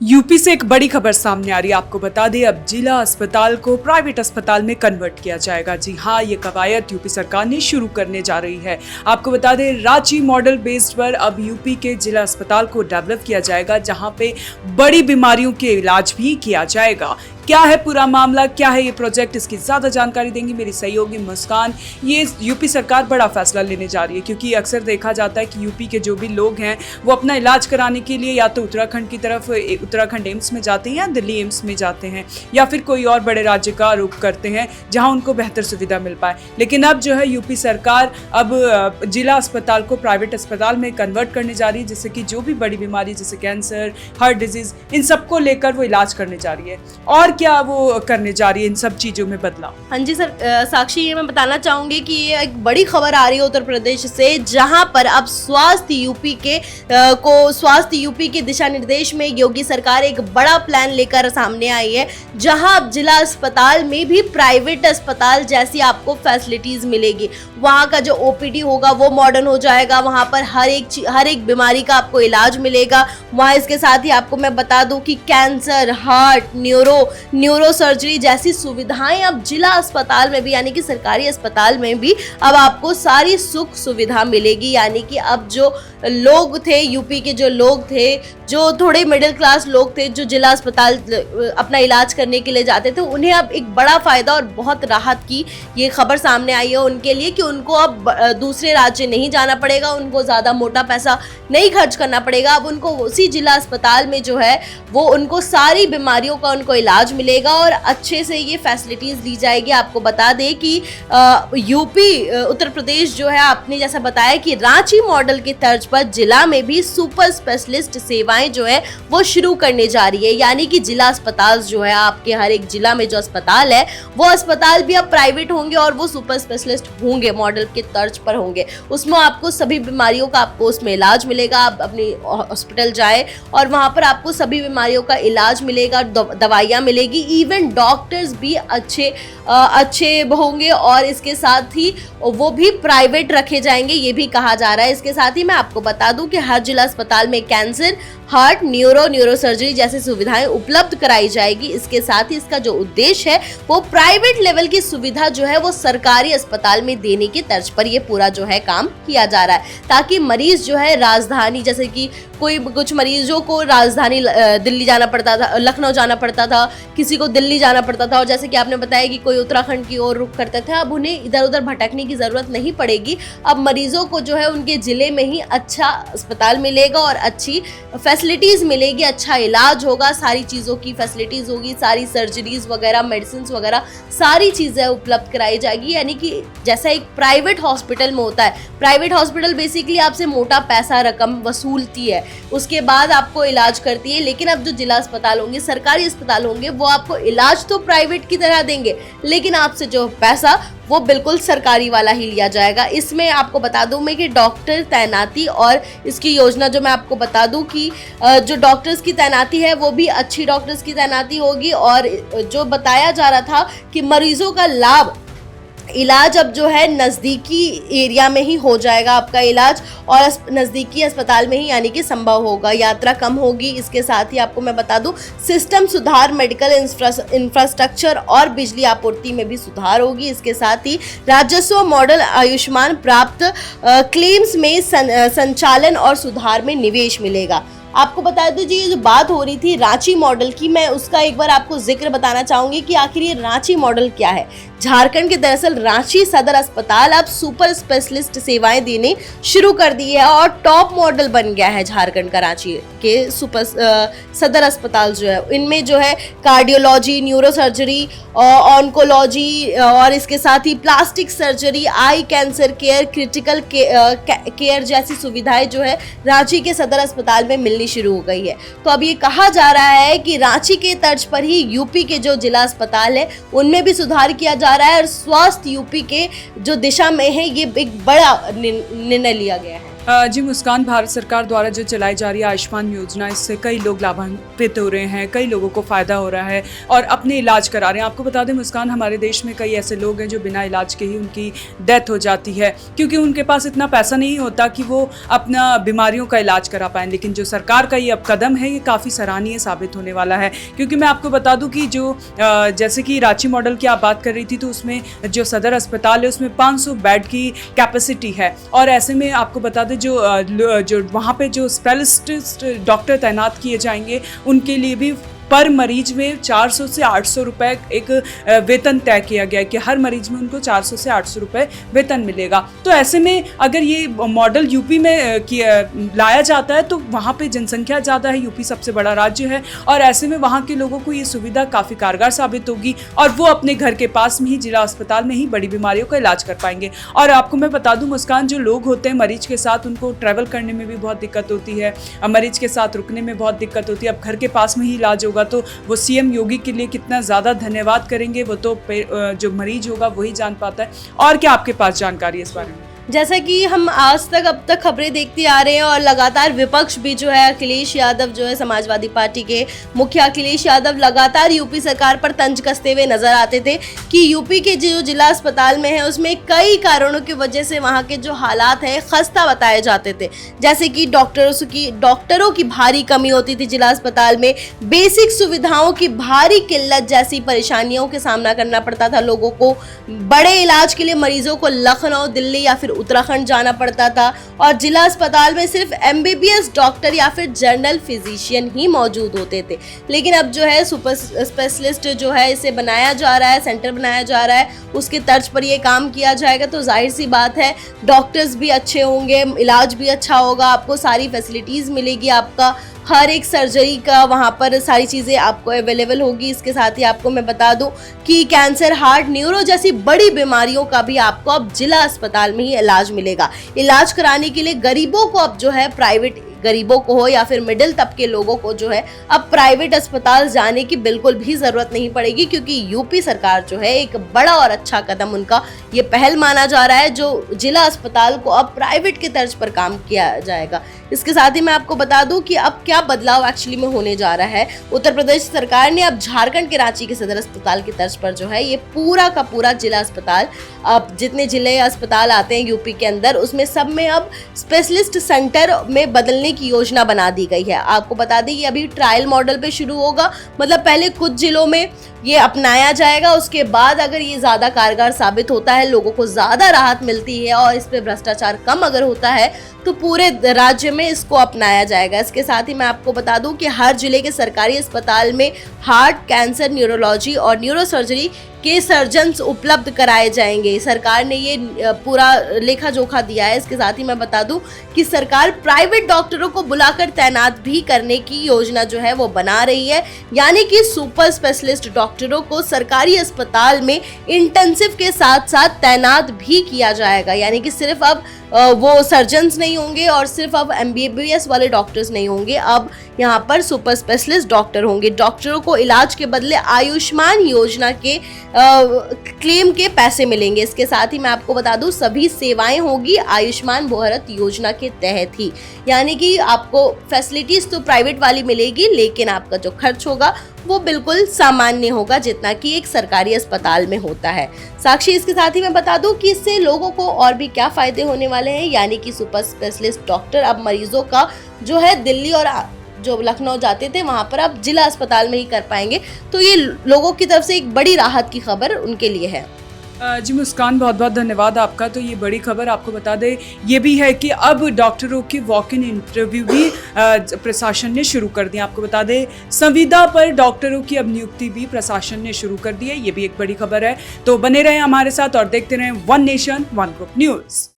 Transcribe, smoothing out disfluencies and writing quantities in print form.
UP से एक बड़ी खबर सामने आ रही है। आपको बता दें, अब जिला अस्पताल को प्राइवेट अस्पताल में कन्वर्ट किया जाएगा। जी हाँ, ये कवायद यूपी सरकार ने शुरू करने जा रही है। आपको बता दें, रांची मॉडल बेस्ड पर अब यूपी के जिला अस्पताल को डेवलप किया जाएगा, जहां पे बड़ी बीमारियों के इलाज भी किया जाएगा। क्या है पूरा मामला, क्या है ये प्रोजेक्ट, इसकी ज्यादा जानकारी देंगी मेरी सहयोगी मुस्कान। ये यूपी सरकार बड़ा फैसला लेने जा रही है, क्योंकि अक्सर देखा जाता है कि यूपी के जो भी लोग हैं वो अपना इलाज कराने के लिए या तो उत्तराखंड की तरफ, उत्तराखंड एम्स में जाते हैं या दिल्ली एम्स में जाते हैं, या फिर कोई और बड़े राज्य का रुख करते हैं जहां उनको बेहतर सुविधा मिल पाए। लेकिन अब जो है यूपी सरकार अब जिला अस्पताल को प्राइवेट अस्पताल में कन्वर्ट करने जा रही है, जिससे कि जो भी बड़ी बीमारी जैसे कैंसर, हार्ट डिजीज, इन सबको लेकर वो इलाज करने जा रही है। और क्या वो करने जा रही है इन सब चीजों में बदलाव? हाँ जी सर, साक्षी, ये मैं बताना चाहूंगी कि ये एक बड़ी खबर आ रही है उत्तर प्रदेश से, जहां पर अब स्वास्थ्य यूपी के दिशा निर्देश में योगी सरकार एक बड़ा प्लान लेकर सामने आई है, जहां अब जिला अस्पताल में भी प्राइवेट अस्पताल जैसी आपको फैसिलिटीज मिलेगी। वहां का जो ओपीडी होगा वो मॉडर्न हो जाएगा, वहां पर हर एक बीमारी का आपको इलाज मिलेगा। वहां इसके साथ ही आपको मैं बता दूं कि कैंसर, हार्ट, न्यूरो सर्जरी जैसी सुविधाएं अब जिला अस्पताल में भी, यानी कि सरकारी अस्पताल में भी अब आपको सारी सुख सुविधा मिलेगी। यानी कि अब जो लोग थे, यूपी के जो लोग थे, जो थोड़े मिडिल क्लास लोग थे, जो जिला अस्पताल अपना इलाज करने के लिए जाते थे, उन्हें अब एक बड़ा फायदा और बहुत राहत की ये खबर सामने आई है उनके लिए, कि उनको अब दूसरे राज्य नहीं जाना पड़ेगा, उनको ज्यादा मोटा पैसा नहीं खर्च करना पड़ेगा। अब उनको उसी जिला अस्पताल में जो है वो उनको सारी बीमारियों का उनको इलाज मिलेगा और अच्छे से ये फैसिलिटीज दी जाएगी। आपको बता दें कि यूपी, उत्तर प्रदेश जो है, आपने जैसा बताया कि रांची मॉडल के तर्ज पर जिला में भी सुपर स्पेशलिस्ट सेवाएं जो है वो शुरू करने जा रही है। यानी कि जिला अस्पताल जो है, आपके हर एक जिला में जो अस्पताल है वो अस्पताल भी अब प्राइवेट होंगे और वो सुपर स्पेशलिस्ट होंगे, मॉडल के तर्ज पर होंगे। उसमें आपको सभी बीमारियों का आपको उसमें इलाज मिलेगा। आप अपनी हॉस्पिटल जाए और वहां पर आपको सभी बीमारियों का इलाज मिलेगा, दवाइयां मिलेगी, इवन डॉक्टर्स भी अच्छे होंगे और इसके साथ ही वो भी प्राइवेट रखे जाएंगे, ये भी कहा जा रहा है। इसके साथ ही मैं आपको बता दूं कि हर जिला अस्पताल में कैंसर, हार्ट, न्यूरो सर्जरी जैसी सुविधाएं उपलब्ध कराई जाएगी। इसके साथ ही इसका जो उद्देश्य है वो प्राइवेट लेवल की सुविधा जो है वो सरकारी अस्पताल में देने की तर्ज पर ये पूरा जो है काम किया जा रहा है, ताकि मरीज जो है राजधानी, जैसे कि कुछ मरीजों को राजधानी दिल्ली जाना पड़ता था, लखनऊ जाना पड़ता था, किसी को दिल्ली जाना पड़ता था, और जैसे कि आपने बताया कि कोई उत्तराखंड की ओर रुख करते थे, अब उन्हें इधर उधर भटकने की जरूरत नहीं पड़ेगी। अब मरीजों को जो है उनके जिले में ही अच्छा अस्पताल मिलेगा और अच्छी फैसिलिटीज मिलेगी, अच्छा इलाज होगा, सारी चीज़ों की फैसिलिटीज होगी, सारी सर्जरीज वगैरह, मेडिसिन वगैरह सारी चीज़ें उपलब्ध कराई जाएगी। यानी कि जैसा एक प्राइवेट हॉस्पिटल में होता है, प्राइवेट हॉस्पिटल बेसिकली आपसे मोटा पैसा रकम वसूलती है, उसके बाद आपको इलाज करती है। लेकिन अब जो जिला अस्पताल होंगे, सरकारी अस्पताल होंगे, वो आपको इलाज तो प्राइवेट की तरह देंगे, लेकिन आपसे जो पैसा वो बिल्कुल सरकारी वाला ही लिया जाएगा। इसमें आपको बता दूं मैं कि डॉक्टर तैनाती और इसकी योजना जो मैं आपको बता दूं कि जो डॉक्टर्स की तैनाती है वो भी अच्छी डॉक्टर्स की तैनाती होगी, और जो बताया जा रहा था कि मरीजों का लाभ, इलाज अब जो है नज़दीकी एरिया में ही हो जाएगा आपका इलाज, और नज़दीकी अस्पताल में ही यानी कि संभव होगा, यात्रा कम होगी। इसके साथ ही आपको मैं बता दूं, सिस्टम सुधार, मेडिकल इंफ्रास्ट्रक्चर और बिजली आपूर्ति में भी सुधार होगी। इसके साथ ही राजस्व मॉडल, आयुष्मान प्राप्त क्लेम्स में संचालन और सुधार में निवेश मिलेगा। आपको बता दो जी, ये जो बात हो रही थी रांची मॉडल की, मैं उसका एक बार आपको जिक्र बताना चाहूंगी कि आखिर ये रांची मॉडल क्या है। झारखंड के दरअसल रांची सदर अस्पताल अब सुपर स्पेशलिस्ट सेवाएं देने शुरू कर दी है और टॉप मॉडल बन गया है झारखंड का रांची के सुपर सदर अस्पताल जो है। इनमें जो है कार्डियोलॉजी, न्यूरो सर्जरी, ऑन्कोलॉजी और इसके साथ ही प्लास्टिक सर्जरी, आई कैंसर केयर, क्रिटिकल केयर जैसी सुविधाएं जो है रांची के सदर अस्पताल में मिलनी शुरू हो गई है। तो अब ये कहा जा रहा है कि रांची के तर्ज पर ही यूपी के जो जिला अस्पताल है उनमें भी सुधार किया जा रहा है, और स्वास्थ्य यूपी के जो दिशा में है ये एक बड़ा निर्णय लिया गया है। जी मुस्कान, भारत सरकार द्वारा जो चलाई जा रही है आयुष्मान योजना, इससे कई लोग लाभान्वित हो रहे हैं, कई लोगों को फ़ायदा हो रहा है और अपने इलाज करा रहे हैं। आपको बता दें मुस्कान, हमारे देश में कई ऐसे लोग हैं जो बिना इलाज के ही उनकी डेथ हो जाती है, क्योंकि उनके पास इतना पैसा नहीं होता कि वो अपना बीमारियों का इलाज करा पाएँ। लेकिन जो सरकार का ये अब कदम है, ये काफ़ी सराहनीय साबित होने वाला है। क्योंकि मैं आपको बता दूँ कि जो जैसे कि रांची मॉडल की आप बात कर रही थी, तो उसमें जो सदर अस्पताल है उसमें 500 बेड की कैपेसिटी है और ऐसे में आपको बता दें जो वहाँ पे जो स्पेशलिस्ट डॉक्टर तैनात किए जाएंगे, उनके लिए भी पर मरीज में 400 से 800 रुपए एक वेतन तय किया गया है कि हर मरीज में उनको 400 से 800 रुपए वेतन मिलेगा। तो ऐसे में अगर ये मॉडल यूपी में लाया जाता है तो वहाँ पे जनसंख्या ज़्यादा है, यूपी सबसे बड़ा राज्य है और ऐसे में वहाँ के लोगों को ये सुविधा काफ़ी कारगर साबित होगी और वो अपने घर के पास में ही जिला अस्पताल में ही बड़ी बीमारियों का इलाज कर पाएंगे। और आपको मैं बता दूँ मुस्कान, जो लोग होते हैं मरीज के साथ, उनको ट्रैवल करने में भी बहुत दिक्कत होती है, मरीज के साथ रुकने में बहुत दिक्कत होती है। अब घर के पास में ही इलाज होगा तो वो सीएम योगी के लिए कितना ज़्यादा धन्यवाद करेंगे, वो तो जो मरीज होगा वही जान पाता है। और क्या आपके पास जानकारी है इस बारे में? जैसा कि हम आज तक अब तक खबरें देखते आ रहे हैं और लगातार विपक्ष भी जो है, अखिलेश यादव जो है समाजवादी पार्टी के मुखिया अखिलेश यादव लगातार यूपी सरकार पर तंज कसते हुए नजर आते थे कि यूपी के जो जिला अस्पताल में है उसमें कई कारणों की वजह से वहाँ के जो हालात हैं खस्ता बताए जाते थे। जैसे कि डॉक्टरों की भारी कमी होती थी जिला अस्पताल में, बेसिक सुविधाओं की भारी किल्लत जैसी परेशानियों के सामना करना पड़ता था लोगों को। बड़े इलाज के लिए मरीजों को लखनऊ, दिल्ली या फिर उत्तराखंड जाना पड़ता था और जिला अस्पताल में सिर्फ एमबीबीएस डॉक्टर या फिर जनरल फिजिशियन ही मौजूद होते थे। लेकिन अब जो है सुपर स्पेशलिस्ट जो है इसे बनाया जा रहा है, सेंटर बनाया जा रहा है, उसके तर्ज पर ये काम किया जाएगा तो जाहिर सी बात है डॉक्टर्स भी अच्छे होंगे, इलाज भी अच्छा होगा, आपको सारी फैसिलिटीज़ मिलेगी, आपका हर एक सर्जरी का वहाँ पर सारी चीज़ें आपको अवेलेबल होगी। इसके साथ ही आपको मैं बता दूं कि कैंसर, हार्ट, न्यूरो जैसी बड़ी बीमारियों का भी आपको अब जिला अस्पताल में ही इलाज मिलेगा। इलाज कराने के लिए गरीबों को अब जो है प्राइवेट, गरीबों को हो या फिर मिडिल तबके लोगों को जो है अब प्राइवेट अस्पताल जाने की बिल्कुल भी ज़रूरत नहीं पड़ेगी, क्योंकि यूपी सरकार जो है एक बड़ा और अच्छा कदम उनका ये पहल माना जा रहा है, जो जिला अस्पताल को अब प्राइवेट के तर्ज पर काम किया जाएगा। इसके साथ ही मैं आपको बता दूं कि अब क्या बदलाव एक्चुअली में होने जा रहा है। उत्तर प्रदेश सरकार ने अब झारखंड के रांची के सदर अस्पताल की तर्ज पर जो है ये पूरा का पूरा जिला अस्पताल, अब जितने जिले अस्पताल आते हैं यूपी के अंदर उसमें सब में अब स्पेशलिस्ट सेंटर में बदलने की योजना बना दी गई है। आपको बता दें ये अभी ट्रायल मॉडल पे शुरू होगा, मतलब पहले कुछ जिलों में ये अपनाया जाएगा, उसके बाद अगर ये ज़्यादा कारगर साबित होता है, लोगों को ज़्यादा राहत मिलती है और इस पे भ्रष्टाचार कम अगर होता है तो पूरे राज्य में इसको अपनाया जाएगा। इसके साथ ही मैं आपको बता दूं कि हर जिले के सरकारी अस्पताल में हार्ट, कैंसर, न्यूरोलॉजी और न्यूरोसर्जरी के सर्जन्स उपलब्ध कराए जाएंगे। सरकार ने ये पूरा लेखा जोखा दिया है। इसके साथ ही मैं बता दूं कि सरकार प्राइवेट डॉक्टरों को बुलाकर तैनात भी करने की योजना जो है वो बना रही है, यानी कि सुपर स्पेशलिस्ट डॉक्टरों को सरकारी अस्पताल में इंटेंसिव के साथ साथ तैनात भी किया जाएगा। यानी कि सिर्फ अब वो सर्जन्स नहीं होंगे और सिर्फ अब एमबीबीएस वाले डॉक्टर्स नहीं होंगे, अब यहाँ पर सुपर स्पेशलिस्ट डॉक्टर होंगे। डॉक्टरों को इलाज के बदले आयुष्मान योजना के क्लेम के पैसे मिलेंगे। इसके साथ ही मैं आपको बता दूं सभी सेवाएं होगी आयुष्मान भारत योजना के तहत ही, यानी कि आपको फैसिलिटीज तो प्राइवेट वाली मिलेगी लेकिन आपका जो खर्च होगा वो बिल्कुल सामान्य होगा जितना कि एक सरकारी अस्पताल में होता है। साक्षी, इसके साथ ही मैं बता दूं कि इससे लोगों को और भी क्या फायदे होने वाले हैं, यानी कि सुपर स्पेशलिस्ट डॉक्टर अब मरीजों का जो है दिल्ली और जो लखनऊ जाते थे वहां पर अब जिला अस्पताल में ही कर पाएंगे। तो ये लोगों की तरफ से एक बड़ी राहत की खबर उनके लिए है। जी मुस्कान, बहुत बहुत धन्यवाद आपका। तो ये बड़ी खबर आपको बता दें ये भी है कि अब डॉक्टरों के वॉक इन इंटरव्यू भी प्रशासन ने शुरू कर दिया। आपको बता दें संविदा पर डॉक्टरों की अब नियुक्ति भी प्रशासन ने शुरू कर दी है। ये भी एक बड़ी खबर है। तो बने रहें हमारे साथ और देखते रहें one nation one group news.